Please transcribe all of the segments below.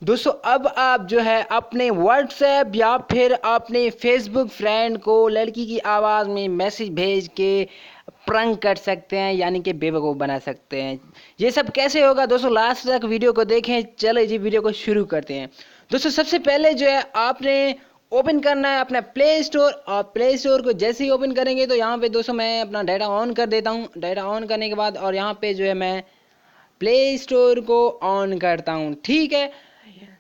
दोस्तों अब आप जो है अपने व्हाट्सएप या फिर अपने फेसबुक फ्रेंड को लड़की की आवाज़ में मैसेज भेज के प्रंक कर सकते हैं, यानी कि बेवकूफ़ बना सकते हैं। ये सब कैसे होगा दोस्तों, लास्ट तक वीडियो को देखें। चलो जी वीडियो को शुरू करते हैं। दोस्तों सबसे पहले जो है आपने ओपन करना है अपना प्ले स्टोर, और प्ले स्टोर को जैसे ही ओपन करेंगे तो यहाँ पे दोस्तों मैं अपना डाटा ऑन कर देता हूँ। डाटा ऑन करने के बाद और यहाँ पे जो है मैं प्ले स्टोर को ऑन करता हूँ, ठीक है।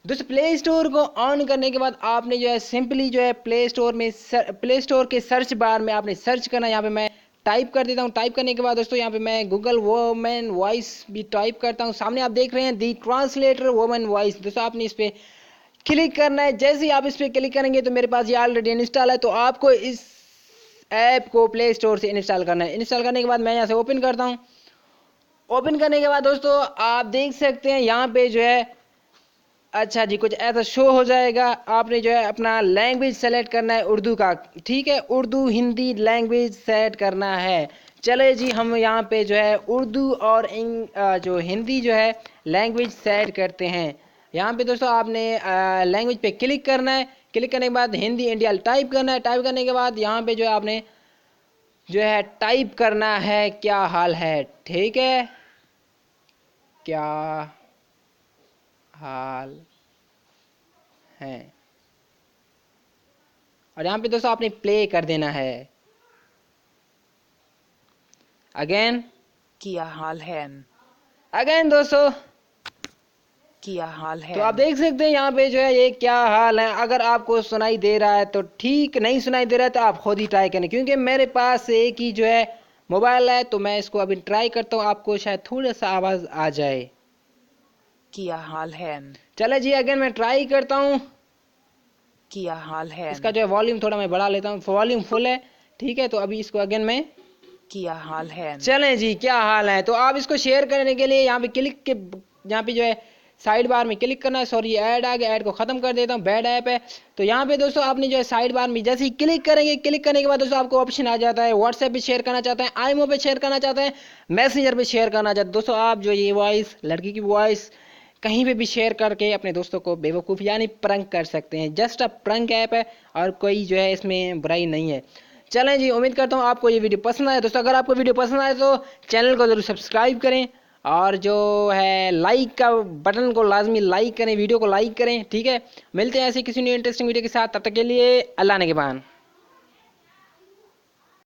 दोस्तों प्ले स्टोर को ऑन करने के बाद आपने जो है सिंपली जो है प्ले स्टोर में प्ले स्टोर के सर्च बार में आपने सर्च करना है। यहाँ पे मैं टाइप कर देता हूँ। टाइप करने के बाद दोस्तों यहाँ पे मैं गूगल वोमेन वॉइस भी टाइप करता हूँ। सामने आप देख रहे हैं दी ट्रांसलेटर वोमेन वॉइस। दोस्तों आपने इस पर क्लिक करना है। जैसे ही आप इस पर क्लिक करेंगे तो मेरे पास ये ऑलरेडी इंस्टॉल है, तो आपको इस ऐप को प्ले स्टोर से इंस्टॉल करना है। इंस्टॉल करने के बाद मैं यहाँ से ओपन करता हूँ। ओपन करने के बाद दोस्तों आप देख सकते हैं यहाँ पे जो है अच्छा जी कुछ ऐसा शो हो जाएगा। आपने जो है अपना लैंग्वेज सेलेक्ट करना है उर्दू का, ठीक है। उर्दू हिंदी लैंग्वेज सेट करना है। चले जी हम यहाँ पे जो है उर्दू और जो हिंदी जो है लैंग्वेज सेट करते हैं। यहाँ पे दोस्तों आपने लैंग्वेज पे क्लिक करना है। क्लिक करने के बाद हिंदी इंडिया टाइप करना है। टाइप करने के बाद यहाँ पे जो है आपने जो है टाइप करना है क्या हाल है, ठीक है। क्या हाल है, और यहाँ पे दोस्तों आपने प्ले कर देना है। अगेन क्या हाल है, अगेन दोस्तों क्या हाल तो है। आप देख सकते हैं यहाँ पे जो है ये क्या हाल है। अगर आपको सुनाई दे रहा है तो ठीक, नहीं सुनाई दे रहा है तो आप खुद ही ट्राई करें, क्योंकि मेरे पास एक ही जो है मोबाइल है तो मैं इसको अभी ट्राई करता हूँ। आपको शायद थोड़ा सा आवाज़ आ जाए। क्या हाल है, चले जी अगेन मैं ट्राई करता हूँ। क्या हाल है, इसका जो है वॉल्यूम थोड़ा मैं बढ़ा लेता हूँ। वॉल्यूम फुल है, ठीक है। तो अभी इसको अगेन मैं क्या हाल है, चलें जी क्या हाल है। तो आप इसको शेयर करने के लिए यहाँ पे क्लिक के यहाँ पे जो है साइड बार में क्लिक करना है। सॉरी ऐड आ गया, ऐड को खत्म कर देता हूँ, बैड ऐप है। तो यहाँ पे दोस्तों आपने जो है साइड बार में जैसे ही क्लिक करेंगे, क्लिक करने के बाद दोस्तों आपको ऑप्शन आ जाता है व्हाट्सएप पे शेयर करना चाहते हैं, आईमो पे शेयर करना चाहते हैं, मैसेंजर पे शेयर करना चाहते हैं। दोस्तों आप जो ये वॉइस लड़की की वॉइस कहीं पे भी शेयर करके अपने दोस्तों को बेवकूफ़ यानी प्रंक कर सकते हैं। जस्ट अ प्रंक ऐप है और कोई जो है इसमें बुराई नहीं है। चलें जी उम्मीद करता हूँ आपको ये वीडियो पसंद आए। दोस्तों अगर आपको वीडियो पसंद आए तो चैनल को ज़रूर सब्सक्राइब करें, और जो है लाइक का बटन को लाजमी लाइक करें, वीडियो को लाइक करें, ठीक है। मिलते हैं ऐसे किसी न्यू इंटरेस्टिंग वीडियो के साथ, तब तक के लिए अल्लाह ने के बान।